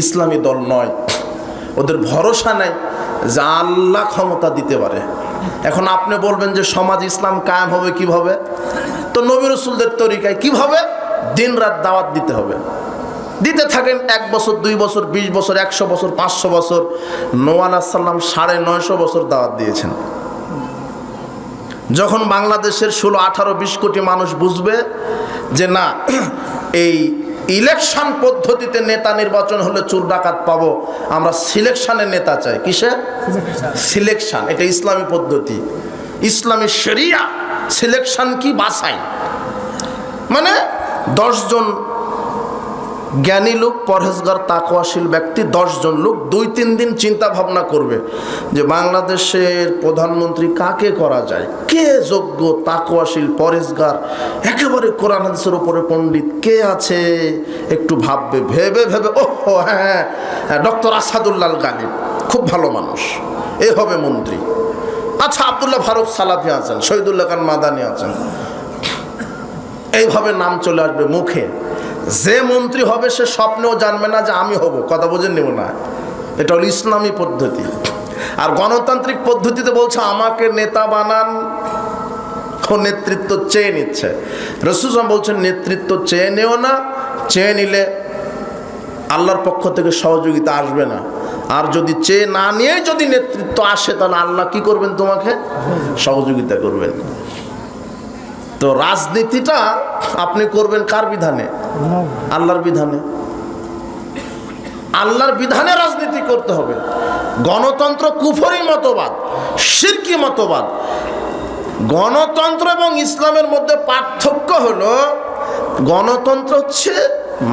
ইসলামী দল নয়। ওদের ভরসা নাই যে আল্লাহ ক্ষমতা দিতে পারে। এখন আপনি বলবেন যে সমাজ ইসলাম কায়েম হবে কিভাবে? তো নবী রাসূলদের তরিকায় কিভাবে? দিন রাত দাওয়াত দিতে হবে। দিতে থাকেন 1 বছর, 2 বছর, 20 বছর, 100 বছর, 500 বছর। নূহ আলাইহিস সালাম 950 বছর দাওয়াত দিয়েছেন। যখন বাংলাদেশের 16-18-20 কোটি মানুষ বুঝবে যে না, এই ইলেকশন পদ্ধতিতে নেতা নির্বাচন হলে চোর ডাকাত পাবো, আমরা সিলেকশনের নেতা চাই। কিসে সিলেকশন? এটা ইসলামী পদ্ধতি, ইসলামী শরিয়া। সিলেকশন কি? বাছাই। মানে 10 জন জ্ঞানী লোক, পরহেজগার, তাকওয়াশীল ব্যক্তি, 10 জন লোক 2-3 দিন চিন্তা ভাবনা করবে যে বাংলাদেশের প্রধানমন্ত্রী কাকে করা যায়, কে যোগ্য, তাকওয়াশীল, পরহেজগার, একেবারে কোরআন হাদিসের উপরে পণ্ডিত কে আছে, একটু ভাববে। ভেবে ভেবে ওহ হ্যাঁ, ডক্টর আসাদুল্লাহ গালিব খুব ভালো মানুষ, এ হবে মন্ত্রী। আচ্ছা, আব্দুল্লাহ ফারুক সালাফি আছেন, শহীদুল্লাহ খান মাদানী আছেন। এইভাবে নাম চলে আসবে মুখে। যে মন্ত্রী হবে সে স্বপ্নেও জানবে না যে আমি হব। কথা বুঝেন নিব না? এটা হলো ইসলামী পদ্ধতি। আর গণতান্ত্রিক পদ্ধতিতে বলছে আমাকে নেতা বানান, ও নেতৃত্ব চেয়ে নিচ্ছে। রাসূল বলছেন নেতৃত্ব চেয়ে নেও না, চেয়ে নিলে আল্লাহর পক্ষ থেকে সহযোগিতা আসবে না। আর যদি চেয়ে না নিয়ে যদি নেতৃত্ব আসে, তাহলে আল্লাহ কি করবেন? তোমাকে সহযোগিতা করবেন। তো রাজনীতিটা আপনি করবেন কার বিধানে? আল্লাহর বিধানে। আল্লাহর বিধানে রাজনীতি করতে হবে। গণতন্ত্র কুফরি মতবাদ, শিরকি মতবাদ। গণতন্ত্র এবং ইসলামের মধ্যে পার্থক্য হলো, গণতন্ত্র হচ্ছে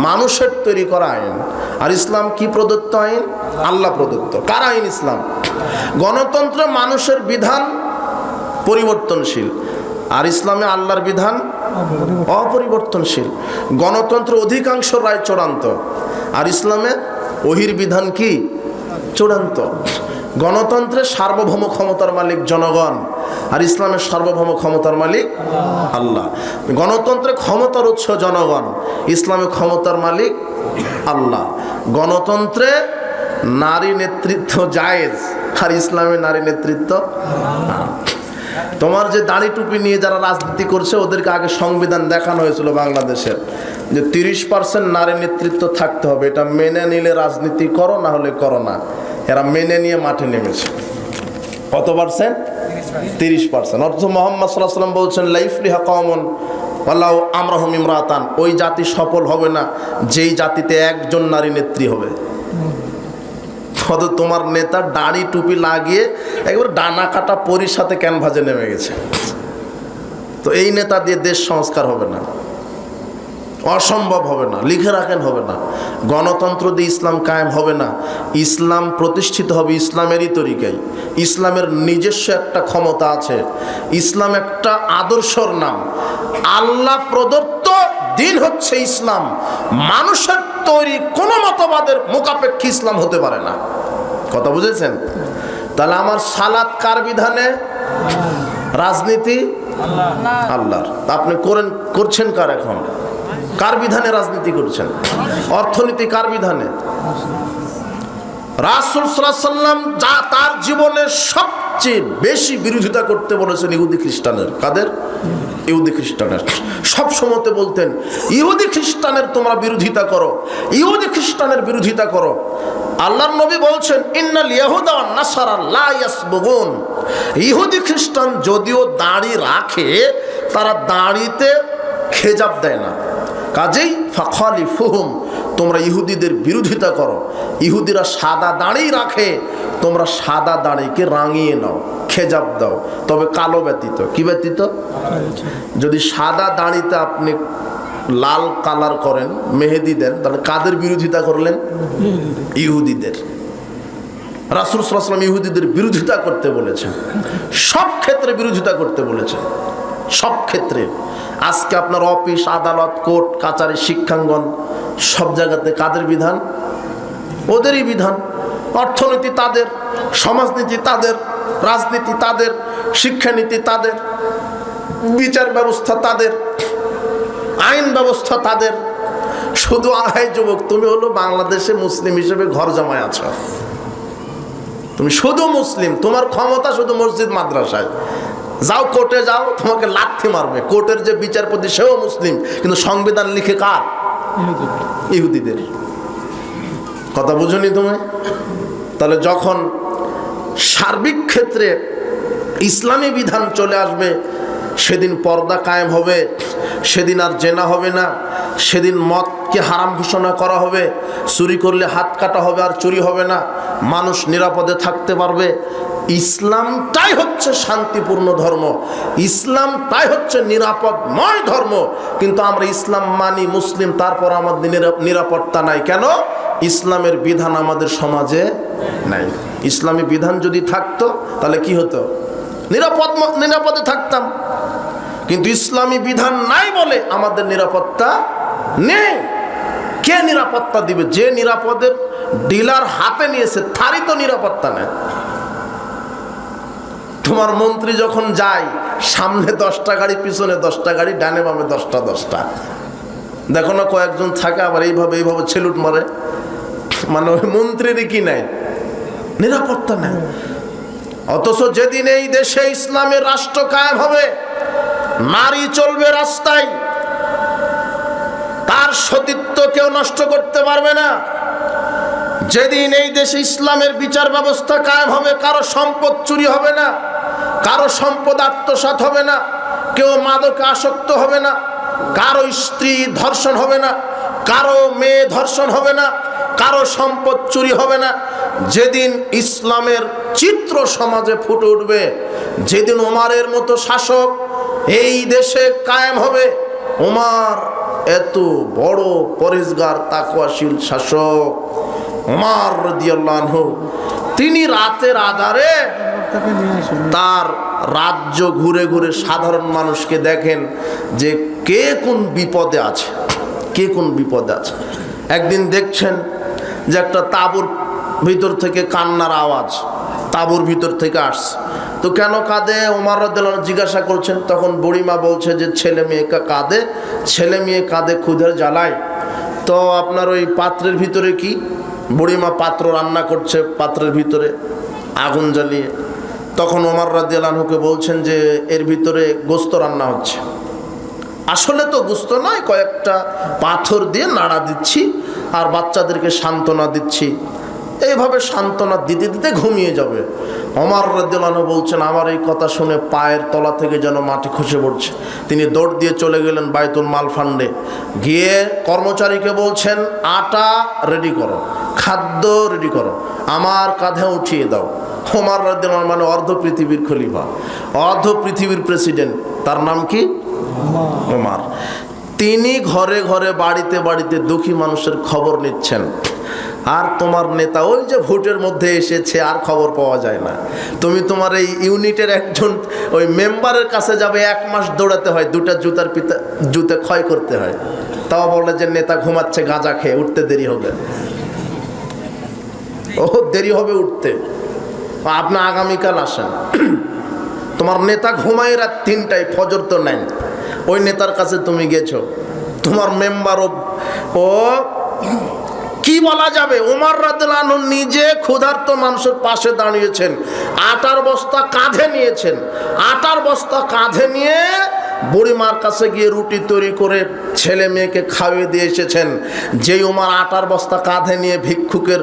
মানুষের তৈরি করা আইন, আর ইসলাম কি প্রদত্ত আইন? আল্লাহ প্রদত্ত। কার আইন? ইসলাম। গণতন্ত্রে মানুষের বিধান পরিবর্তনশীল, আর ইসলামে আল্লাহর বিধান অপরিবর্তনশীল। গণতন্ত্র অধিকাংশ রায় চূড়ান্ত, আর ইসলামে ওহির বিধান কি? চূড়ান্ত। গণতন্ত্রে সার্বভৌম ক্ষমতার মালিক জনগণ, আর ইসলামের সার্বভৌম ক্ষমতার মালিক আল্লাহ। গণতন্ত্রে ক্ষমতার উৎস জনগণ, ইসলামে ক্ষমতার মালিক আল্লাহ। গণতন্ত্রে নারী নেতৃত্ব জায়েজ, আর ইসলামে নারী নেতৃত্ব। তোমার যে দাড়ি টুপি নিয়ে যারা রাজনীতি করছে, ওদেরকে আগে সংবিধান দেখানো হয়েছিল বাংলাদেশের যে 30% নারী নেতৃত্ব থাকতে হবে। এটা মেনে নিলে রাজনীতি করো, না হলে করো না। এরা মেনে নিয়ে মাঠে নেমেছে। কত পার্সেন্ট? 30%। অর্থ মুহাম্মদ সাল্লাল্লাহু আলাইহি ওয়াসাল্লাম বলছেন লাইফলিহা কওমুন ওয়ালাউ আমরাহুম ইমরাতান। ওই জাতি সফল হবে না যেই জাতিতে একজন নারী নেত্রী হবে। তোমার নেতা দাড়ি টুপি লাগিয়ে একবার ডানা কাটা পরির সাথে ক্যানভাসে নেমে গেছে, তো এই নেতা দিয়ে দেশ সংস্কার হবে না, অসম্ভব হবে না। লিখে রাখেন, হবে না। গণতন্ত্র দিয়ে ইসলাম কায়েম হবে না। ইসলাম প্রতিষ্ঠিত হবে ইসলামেরই তরিকায়। ইসলামের নিজস্ব একটা ক্ষমতা আছে। ইসলাম একটা আদর্শর নাম। আল্লাহ প্রদত্ত দিন হচ্ছে ইসলাম। মানুষের তৈরি কোনো মতবাদের মোকাপেক্ষী ইসলাম হতে পারে না। কথা বুঝেছেন? তাহলে আমার সালাত কার বিধানে? রাজনীতি আল্লাহর। আপনি করছেন কার? এখন কার বিধানে রাজনীতি করছেন? অর্থনীতি কার বিধানে? রাসূল সাল্লাল্লাহু আলাইহি ওয়াসাল্লাম যা তার জীবনে সবচেয়ে বেশি বিরোধিতা করতে বলেছেন ইহুদি খ্রিস্টানের। কাদের? ইহুদি খ্রিস্টানের। সব সময়তে বলতেন ইহুদি খ্রিস্টানের তোমরা বিরোধিতা করো, ইহুদি খ্রিস্টানের বিরোধিতা করো। আল্লাহর নবী বলছেন ইন্নাল ইয়াহুদা ওয়ান নাসারা লা ইয়াসবুগুন। ইহুদি খ্রিস্টান যদিও দাড়ি রাখে, তারা দাড়িতে খেজাব দেয় না। কাজেই ফাখালিফুহুম, তোমরা ইহুদিদের বিরোধিতা করো। ইহুদিরা সাদা দাড়ি রাখে, তোমরা সাদা দাড়িকে রাঙিয়ে নাও, খেজাব দাও, তবে কালো ব্যতীত। কি ব্যতীত? যদি সাদা দাড়িতে আপনি লাল কালার করেন, মেহেদি দেন, তাহলে কাদের বিরোধিতা করলেন? ইহুদিদের। রাসূল সাল্লাল্লাহু আলাইহি ওয়াসাল্লাম ইহুদিদের বিরোধিতা করতে বলেছেন, সব ক্ষেত্রে বিরোধিতা করতে বলেছেন, সব ক্ষেত্রে। আজকে আপনার অফিস, আদালত, কোর্ট কাচারি, শিক্ষাঙ্গন, সব জায়গাতে কাদের বিধান? ওদেরই বিধান। অর্থনীতি তাদের, সমাজনীতি তাদের, রাজনীতি তাদের, শিক্ষানীতি তাদের, বিচার ব্যবস্থা তাদের, আইন ব্যবস্থা তাদের। শুধু আহাই যুবক, তুমি হলো বাংলাদেশে মুসলিম হিসেবে ঘর জমায় আছো, তুমি শুধু মুসলিম, তোমার ক্ষমতা শুধু মসজিদ মাদ্রাসায়। যাও কোর্টে যাও, তোমাকে লাথি মারবে। কোর্টের যে বিচারপতি সেও মুসলিম, কিন্তু সংবিধান লিখে কার? ইহুদিদের। কথা বুঝনি তুমি? তাহলে যখন সার্বিক ক্ষেত্রে ইসলামী বিধান চলে আসবে, সেদিন পর্দা কায়েম হবে, সেদিন আর জেনা হবে না, সেদিন মদকে হারাম ঘোষণা করা হবে, চুরি করলে হাত কাটা হবে আর চুরি হবে না, মানুষ নিরাপদে থাকতে পারবে। ইসলামটাই হচ্ছে শান্তিপূর্ণ ধর্ম, ইসলামটাই হচ্ছে নিরাপদময় ধর্ম। কিন্তু আমরা ইসলাম মানি, মুসলিম, তারপর আমাদের নিরাপত্তা নাই। কেন? ইসলামের বিধান আমাদের সমাজে নাই। ইসলামী বিধান যদি থাকতো তাহলে কি হতো? নিরাপদে থাকতাম। কিন্তু ইসলামী বিধান নাই বলে আমাদের নিরাপত্তা নেই। কে নিরাপত্তা দিবে? যে নিরাপদের ডিলার হাতে নিয়েছে তারই তো নিরাপত্তা নেই। তোমার মন্ত্রী যখন যায়, সামনে 10টা গাড়ি, পিছনে 10টা গাড়ি, ডানে বামে 10টা। দেখো না কয়েকজন থাকে আবার এইভাবে ছেলুট মারে। মানে ওই মন্ত্রীরই কি নাই? নিরাপত্তা নেই। অথচ যেদিন এই দেশে ইসলামের রাষ্ট্র কায়েম হবে, নারী চলবে রাস্তায়, তার সতীত্ব কেউ নষ্ট করতে পারবে না। যেদিন এই দেশে ইসলামের বিচার ব্যবস্থা কায়েম হবে, কারো সম্পদ চুরি হবে না, কারো সম্পদ আত্মসাৎ হবে না, কেউ মাদকে আসক্ত হবে না, কারো স্ত্রী ধর্ষণ হবে না, কারো মেয়ে ধর্ষণ হবে না, কারো সম্পদ চুরি হবে না। যেদিন ইসলামের চিত্র সমাজে ফুটে উঠবে, যেদিন ওমরের মতো শাসক এই দেশে কায়েম হবে, ওমর এত বড় পরেজগার তাকওয়াশীল শাসক, ওমর রাদিয়াল্লাহু আনহু, তিনি রাতের আধারে তার রাজ্য ঘুরে ঘুরে সাধারণ মানুষকে দেখেন যে কে কোন বিপদে আছে, কে কোন বিপদে আছে। একদিন দেখছেন যে একটা তাঁবুর ভিতর থেকে কান্নার আওয়াজ তাঁবুর ভিতর থেকে আসছে। তো কেন কাঁদে? ওমর রাদিয়াল্লাহু আনহু জিজ্ঞাসা করছেন। তখন বুড়িমা বলছে যে ছেলে মেয়েকে কাঁদে, ছেলে মেয়ে কাঁদে ক্ষুধার জ্বালায়। তো আপনার ওই পাত্রের ভিতরে কি? বুড়িমা পাত্র রান্না করছে, পাত্রের ভিতরে আগুন জ্বালিয়ে। তখন ওমর রাদিয়াল্লাহু আনহুকে বলছেন যে এর ভিতরে গোস্ত রান্না হচ্ছে। আসলে তো গোস্ত নয়, কয়েকটা পাথর দিয়ে নাড়া দিচ্ছি আর বাচ্চাদেরকে সান্ত্বনা দিচ্ছি। এইভাবে সান্ত্বনা দিতে দিতে ঘুমিয়ে যাবে। ওমর রাদিয়াল্লাহু আনহু বলছেন, আমার এই কথা শুনে পায়ের তলা থেকে যেন মাটি খসে পড়ছে। তিনি দৌড় দিয়ে চলে গেলেন বাইতুল মাল ফান্ডে, গিয়ে কর্মচারীকে বলছেন আটা রেডি করো, খাদ্য রেডি করো, আমার কাঁধে উঠিয়ে দাও। ওমর রাদিয়াল্লাহু আনহু মানে অর্ধ পৃথিবীর খলিফা, অর্ধ পৃথিবীর প্রেসিডেন্ট, তার নাম কি? ওমর। তিনি ঘরে ঘরে বাড়িতে বাড়িতে দুঃখী মানুষের খবর নিচ্ছেন। আর তোমার নেতা ওই যে ভোটের মধ্যে এসেছে, আর খবর পাওয়া যায় না। তুমি তোমার এই ইউনিটের একজন ওই মেম্বারের কাছে যাবে, 1 মাস দৌড়াতে হয়, 2টা জুতে ক্ষয় করতে হয়। তাও বলে যে নেতা ঘুমাচ্ছে গাঁজা খেয়ে, উঠতে দেরি হবে। ও দেরি হবে উঠতে, আপনি আগামীকাল আসেন। তোমার নেতা ঘুমায় রাত 3টায়, ফজর তো নাই। ওই নেতার কাছে তুমি গেছো, তোমার মেম্বার ও কি বলা যাবে? ওমর রাদিয়াল্লাহু আনহু নিজে ক্ষুধার্ত মানুষের পাশে দাঁড়িয়েছেন, আটার বস্তা কাঁধে নিয়েছেন, আটার বস্তা কাঁধে নিয়ে বুড়িমার কাছে গিয়ে রুটি তৈরি করে ছেলে মেয়েকে খাইয়ে দিয়ে এসেছেন। যেই ওমর আটার বস্তা কাঁধে নিয়ে ভিক্ষুকের,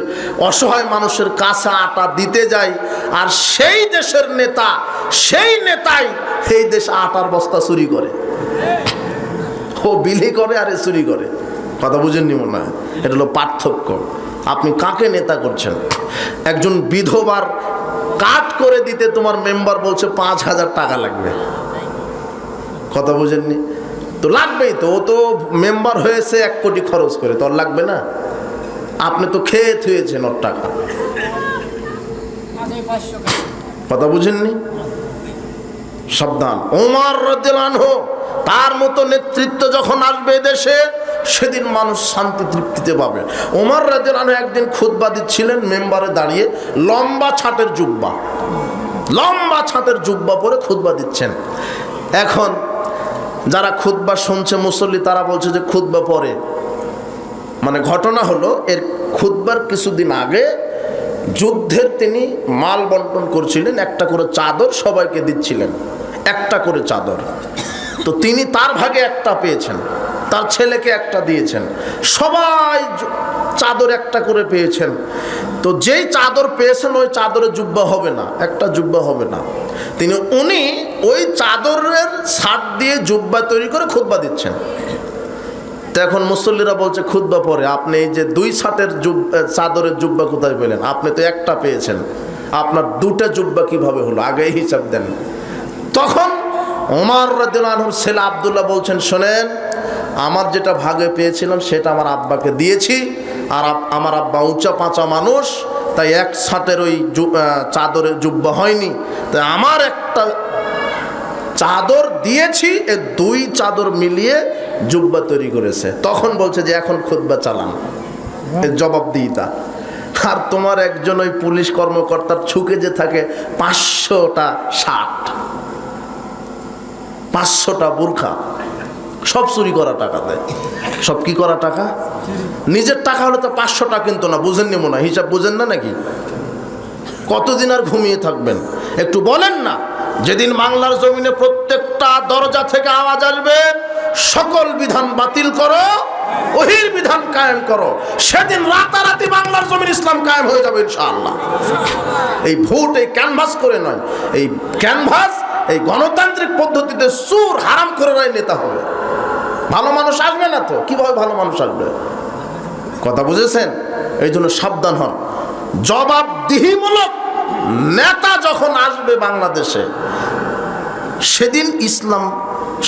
অসহায় মানুষের কাছে আটা দিতে যায়, আর সেই দেশের নেতা, সেই নেতাই এই দেশে আটার বস্তা চুরি করে। ও বিলি করে আর এ চুরি করে। কথা বুঝেননি মনে হয়? এটা হলো পার্থক্য। আপনি কাকে নেতা করছেন? একজন বিধবার কাট করে দিতে তোমার মেম্বার বলছে 5,000 টাকা লাগবে। কথা বুঝেননি? তো লাগবেই তো, ও তো মেম্বার হয়েছে 1 কোটি খরচ করে, তোর লাগবে না? আপনি তো খেয়ে থুয়েছেন ওর টাকা। কথা বুঝেননি? সাবধান। ওমর রাদিয়াল্লাহু আনহু, তার মতো নেতৃত্ব যখন আসবে দেশে, সেদিন মানুষ শান্তি তৃপ্তিতে পাবে। ওমর রাদিয়াল্লাহু আনহু একদিন খুতবা দিচ্ছিলেন মেম্বারে দাঁড়িয়ে, লম্বা ছাটের জুব্বা পরে খুতবা দিচ্ছেন। এখন যারা খুতবা শুনছে মুসল্লি, তারা বলছে যে খুতবা পরে, মানে ঘটনা হলো এর খুতবার কিছুদিন আগে যুদ্ধের তিনি মাল বন্টন করছিলেন, একটা করে চাদর সবাইকে দিচ্ছিলেন, একটা করে চাদর। তো তিনি তার ভাগে একটা পেয়েছেন, তার ছেলেকে একটা দিয়েছেন, সবাই চাদর একটা করে পেয়েছেন। তো যেই চাদর পেয়েছেন ওই চাদরে জুব্বা হবে না, একটা জুব্বা হবে না। উনি ওই চাদরের ছাট দিয়ে জুব্বা তৈরি করে খুতবা দিচ্ছেন। তো এখন মুসল্লিরা বলছে খুতবা পরে, আপনি এই যে 2 ছাটের চাদরের জুব্বা কোথায় পেলেন? আপনি তো একটা পেয়েছেন, আপনার 2টা জুব্বা কিভাবে হলো? আগে হিসাব দেন। তখন ওমর রাদিয়াল্লাহু আনহুর ছেলে আব্দুল্লাহ বলছেন, শোনেন, আমার যেটা ভাগে পেয়েছিলাম সেটা আমার আব্বাকে দিয়েছি, আর আমার আব্বা উঁচা পাঁচা মানুষ, তাই 1 ছাটের ওই চাদরের জুব্বা হয়নি, তাই আমার একটা চাদর দিয়েছি, এ 2 চাদর মিলিয়ে জুব্বা তৈরি করেছে। তখন বলছে যে এখন খুতবা চালান, এর জবাব দিই তা। আর তোমার একজন ওই পুলিশ কর্মকর্তার ছুকে যে থাকে 500টা শার্ট, 500টা বোরখা, সব চুরি করা টাকা দেয়। সব কি করা টাকা? নিজের টাকা হলে তো 500টা কিন্তু না, বুঝেননি মনে হয়? হিসাব বুঝেন না নাকি? কতদিন আর ঘুমিয়ে থাকবেন? একটু বলেন না। যেদিন বাংলার জমিনে প্রত্যেকটা দরজা থেকে আওয়াজ আসবে, সকল বিধান বাতিল করো, ওহির বিধান কায়েম করো, সেদিন রাতারাতি বাংলার জমিন ইসলাম কায়েম হয়ে যাবে ইনশাআল্লাহ। এই ভোট এই ক্যানভাস করে নয়, এই ক্যানভাস এই গণতান্ত্রিক পদ্ধতিতে সুর হারাম করে নেতা হবে। ভালো মানুষ আসবে না তো? কিভাবে ভালো মানুষ আসবে? কথা বুঝেছেন? এই জন্য সাবধান হন। জবাবদিহিমূলক নেতা যখন আসবে বাংলাদেশে, সেদিন ইসলাম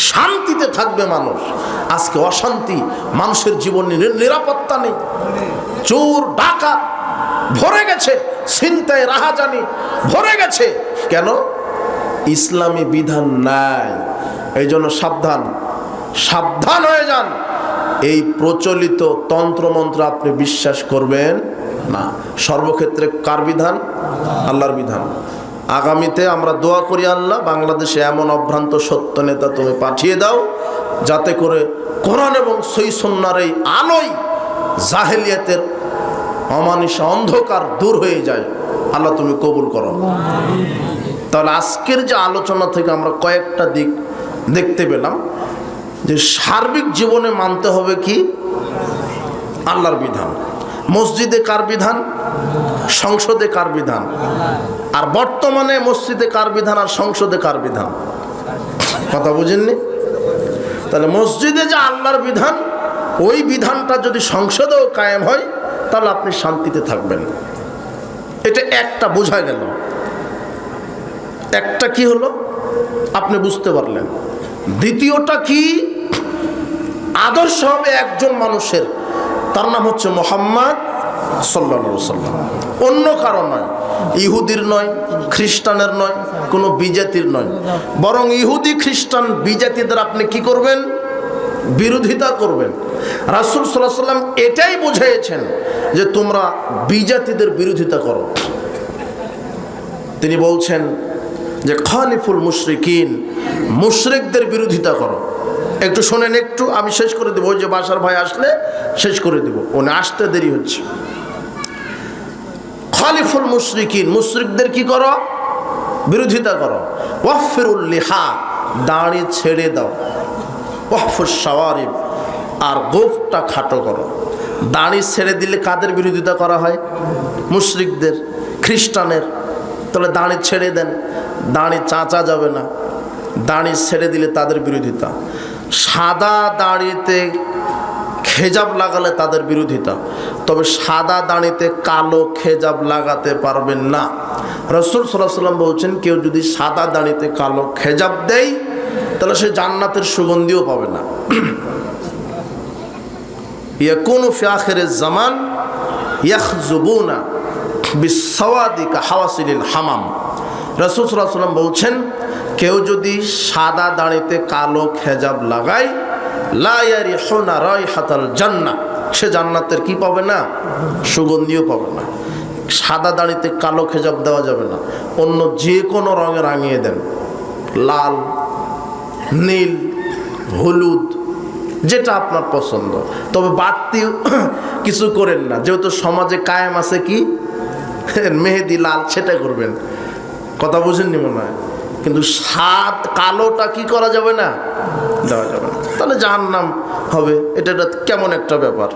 শান্তিতে থাকবে মানুষ। আজকে অশান্তি, মানুষের জীবনে নিরাপত্তা নেই, চোর ডাকাত ভরে গেছে, ছিনতাই রাহাজানি ভরে গেছে। কেন? ইসলামী বিধান নাই। এই জন্য সাবধান হয়ে যান। এই প্রচলিত তন্ত্রমন্ত্র আপনি বিশ্বাস করবেন না। সর্বক্ষেত্রে কার বিধান? আল্লাহর বিধান। আগামীতে আমরা দোয়া করি, আল্লাহ বাংলাদেশে এমন অভ্রান্ত সত্য নেতা তুমি পাঠিয়ে দাও, যাতে করে কোরআন এবং সহিহ সুন্নাহর এই আলোয় জাহেলিয়াতের অমানিসা অন্ধকার দূর হয়ে যায়। আল্লাহ তুমি কবুল করো। তাহলে আজকের যে আলোচনা থেকে আমরা কয়েকটা দিক দেখতে পেলাম, যে সার্বিক জীবনে মানতে হবে কি? আল্লাহর বিধান। মসজিদে কার বিধান? সংসদে কার বিধান? আর বর্তমানে মসজিদে কার বিধান আর সংসদে কার বিধান? কথা বুঝেননি? তাহলে মসজিদে যে আল্লাহর বিধান, ওই বিধানটা যদি সংসদেও কায়েম হয়, তাহলে আপনি শান্তিতে থাকবেন। এটা একটা বোঝা গেল। একটা কি হলো আপনি বুঝতে পারলেন। দ্বিতীয়টা কি? আদর্শ হবে একজন মানুষের, তার নাম হচ্ছে মুহাম্মদ সাল্লাল্লাহু আলাইহি ওয়াসাল্লাম। অন্য কারো নয়, ইহুদির নয়, খ্রিস্টানের নয়, কোনো বিজাতির নয়। বরং ইহুদি খ্রিস্টান বিজাতিদের আপনি কি করবেন? বিরোধিতা করবেন। রাসূল সাল্লাল্লাহু আলাইহি ওয়াসাল্লাম এটাই বুঝিয়েছেন যে তোমরা বিজাতিদের বিরোধিতা করো। তিনি বলছেন যে খালিফুল মুশরিকিন, মুশরিকদের বিরোধিতা করো। একটু শোনেন, একটু আমি শেষ করে দেবো। ওই যে বাসার ভাই আসলে শেষ করে দেবো, উনি আসতে দেরি হচ্ছে। খালিফুল মুশরিকিন, মুশরিকদের কি করো? বিরোধিতা করো। ওয়াফিরুল লিহা, দাড়ি ছেড়ে দাও। ওয়াহফুস শাওয়ারিব, আর গোফটা খাটো করো। দাড়ি ছেড়ে দিলে কাদের বিরোধিতা করা হয়? মুশরিকদের, খ্রিস্টানের। তাহলে দাড়ি ছেড়ে দেন, দাড়ি চাচা যাবে না, দাড়ি ছেড়ে দিলে তাদের বিরোধিতা। সাদা দাড়িতে খেজাব লাগালে তাদের বিরোধিতা, তবে সাদা দাড়িতে কালো খেজাব লাগাতে পারবেন না। রাসূল সাল্লাল্লাহু আলাইহি ওয়াসাল্লাম বলছেন, কেউ যদি সাদা দাড়িতে কালো খেজাব দেয় তাহলে সে জান্নাতের সুগন্ধিও পাবে না। ইয়াকুনু ফি আখিরিজ জামান ইয়াখযুবুনা বিসসাওয়াদি কাহাওয়াসিলিল হামাম। রাসূল সাল্লাল্লাহু আলাইহি ওয়াসাল্লাম বলছেন, কেউ যদি সাদা দাড়িতে কালো খেজাব লাগায়, লা ইয়ারিহুনা রাইহাতাল জান্নাহ, সে জান্নাতের কি পাবে না? সুগন্ধিও পাবে না। সাদা দাড়িতে কালো খেজাব দেওয়া যাবে না, অন্য যে কোনো রঙে রাঙিয়ে দেন, লাল, নীল, হলুদ, যেটা আপনার পছন্দ, তবে বাড়তি কিছু করেন না, যেহেতু সমাজে কায়েম আছে কি মেহেদি লাল, সেটা করবেন। কথা বুঝেননি মনে হয়। কিন্তু কালোটা কি করা যাবে না, দেওয়া যাবে না, তাহলে জাহান্নাম হবে। এটা কেমন একটা ব্যাপার,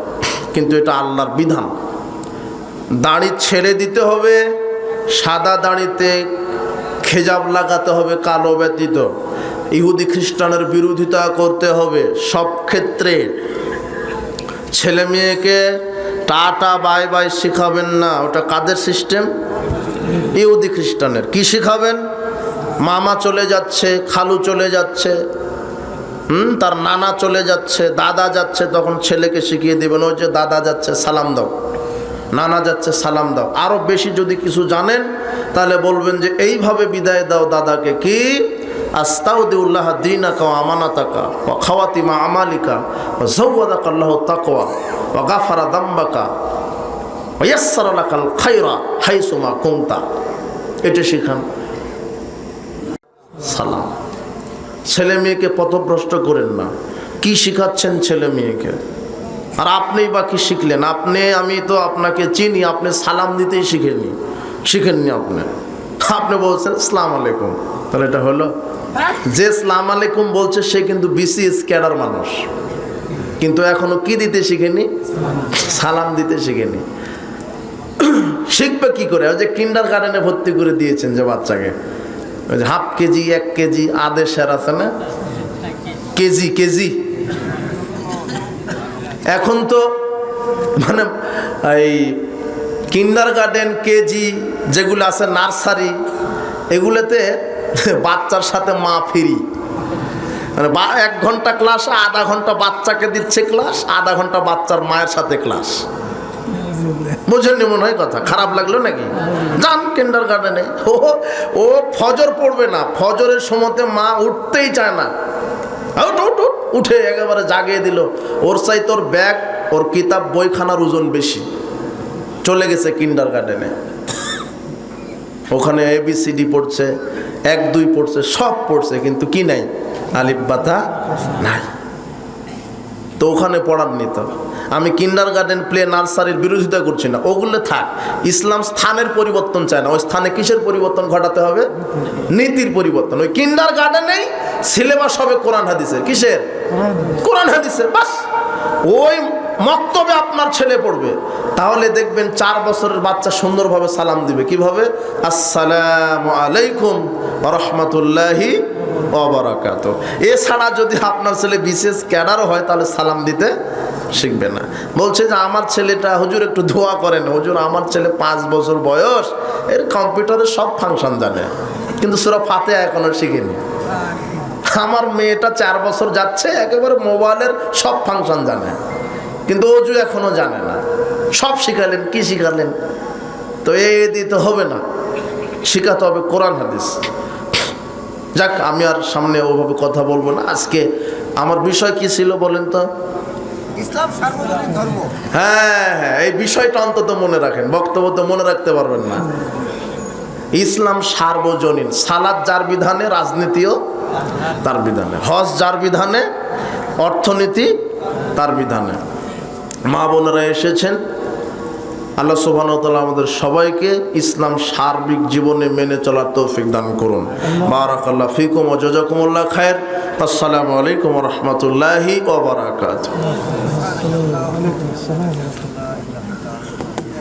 কিন্তু এটা আল্লাহর বিধান। দাড়ি ছেড়ে দিতে হবে, সাদা দাড়িতে খেজাব লাগাতে হবে কালো ব্যতীত। ইহুদি খ্রিস্টানের বিরোধিতা করতে হবে সব ক্ষেত্রে। ছেলে মেয়েকে টাটা বাই বাই শিখাবেন না, ওটা কাদের সিস্টেম? ইহুদি খ্রিস্টানের। কি শিখাবেন? মামা চলে যাচ্ছে, খালু চলে যাচ্ছে, তার নানা চলে যাচ্ছে, দাদা যাচ্ছে, তখন ছেলেকে শিখিয়ে দেবেন, ওই যে দাদা যাচ্ছে সালাম দাও, নানা যাচ্ছে সালাম দাও। আরো বেশি যদি কিছু জানেন তাহলে বলবেন যে এইভাবে বিদায় দাও দাদাকে, কি আস্তাউদিউল্লাহ দীনাকা ওয়া আমানাতাকা ওয়া খাওয়াতিমা আমালিকা ওয়া যাওয়াদাকা আল্লাহু তাকওয়া ওয়া গাফারা যামবাকা ওয়া ইয়াসসারা লাকাল খায়রা হাইসুমা কুনতা। এটা শিখান। সালাম। ছেলে মেয়েকে পথভ্রষ্ট করেন না। কি শিখাচ্ছেন ছেলে মেয়েকে? আর আপনি বা কি শিখলেন? আমি তো আপনাকে চিনি, আপনি সালাম দিতেই শিখেননি। আপনি বলছেন আসসালামু আলাইকুম, তাহলে এটা হলো? যে আসসালামু আলাইকুম বলছে সে কিন্তু বিসিএস ক্যাডার মানুষ, কিন্তু এখনো কি দিতে শিখেনি? সালাম দিতে শিখেনি। শিখবে কি করে? ওই যে কিন্ডার গার্ডেনে ভর্তি করে দিয়েছেন যে বাচ্চাকে, ওই যে হাফ কেজি, 1 কেজি আদেশের আছে না, কেজি। এখন তো মানে এই কিন্ডার গার্ডেন, কেজি যেগুলো আছে, নার্সারি, এগুলোতে বাচ্চার সাথে মা ফ্রি। মানে 1 ঘন্টা ক্লাস, আধা ঘন্টা বাচ্চাকে দিচ্ছে ক্লাস, আধা ঘন্টা বাচ্চার মায়ের সাথে ক্লাস। বুঝেননি মনে হয় কথা? খারাপ লাগলো নাকি? যান কিন্ডার গার্ডেনে। ও ফজর পড়বে না, ফজরের সময়তে মা উঠতেই চায় না, উঠে একেবারে জাগিয়ে দিল। ওর চাই তোর ব্যাগ, ওর কিতাব বইখানার ওজন বেশি। চলে গেছে কিন্ডার গার্ডেনে, ওখানে ABCD পড়ছে, 1 2 পড়ছে, সব পড়ছে, কিন্তু কি নাই? আলিফ বাতা নাই। তো ওখানে পড়াননি। তো আমি কিন্ডার গার্ডেন, প্লে, নার্সারির বিরোধিতা করছি না, ওগুলো থাক। ইসলাম স্থানের পরিবর্তন চায় না। ওই স্থানে কিসের পরিবর্তন ঘটাতে হবে? নীতির পরিবর্তন। ওই কিন্ডার গার্ডেনেই সিলেবাস হবে কোরআন হাদিসের। কিসের? কোরআন হাদিসের। বাস ওই মক্তবে আপনার ছেলে পড়বে, তাহলে দেখবেন 4 বছরের বাচ্চা সুন্দরভাবে সালাম দিবে। কিভাবে? আসসালামু আলাইকুম ওয়া রাহমাতুল্লাহি ওয়া বারাকাতুহু। এছাড়া যদি আপনার ছেলে বিশেষ ক্যাডারও হয় তাহলে সালাম দিতে শিখবে না। বলছে যে আমার ছেলেটা, হুজুর একটু দোয়া করেন। হুজুর আমার ছেলে 5 বছর বয়স, এর কম্পিউটারের সব ফাংশন জানে, কিন্তু সূরা ফাতিহা এখনো শিখেনি। আমার মেয়েটা 4 বছর যাচ্ছে, একেবারে মোবাইলের সব ফাংশন জানে, কিন্তু অজু এখনো জানে না। সব শিখালেন, কি শিখালেন? তো এই দিতে হবে না, শিখাতে হবে কোরআন হাদিস। যাক, আমি আর সামনে ওভাবে কথা বলবো না। আজকে আমার বিষয় কি ছিল বলেন তো? ইসলাম সার্বজনীন ধর্ম। হ্যাঁ, এই বিষয়টা অন্তত মনে রাখেন, বক্তব্য তো মনে রাখতে পারবেন না। ইসলাম সার্বজনীন। সালাত যার বিধানে, রাজনীতিও তার বিধানে, হজ যার বিধানে, অর্থনীতি তার বিধানে। মা বোনেরা এসেছেন, আল্লাহ সুবহানাহু ওয়া তাআলা আমাদের সবাইকে ইসলাম সার্বিক জীবনে মেনে চলার তৌফিক দান করুন। বারাকাল্লাহু ফিকুম ওয়া জাযাকুমুল্লাহ খায়র। আসসালামু আলাইকুম ওয়া রাহমাতুল্লাহি ওয়া বারাকাতুহু।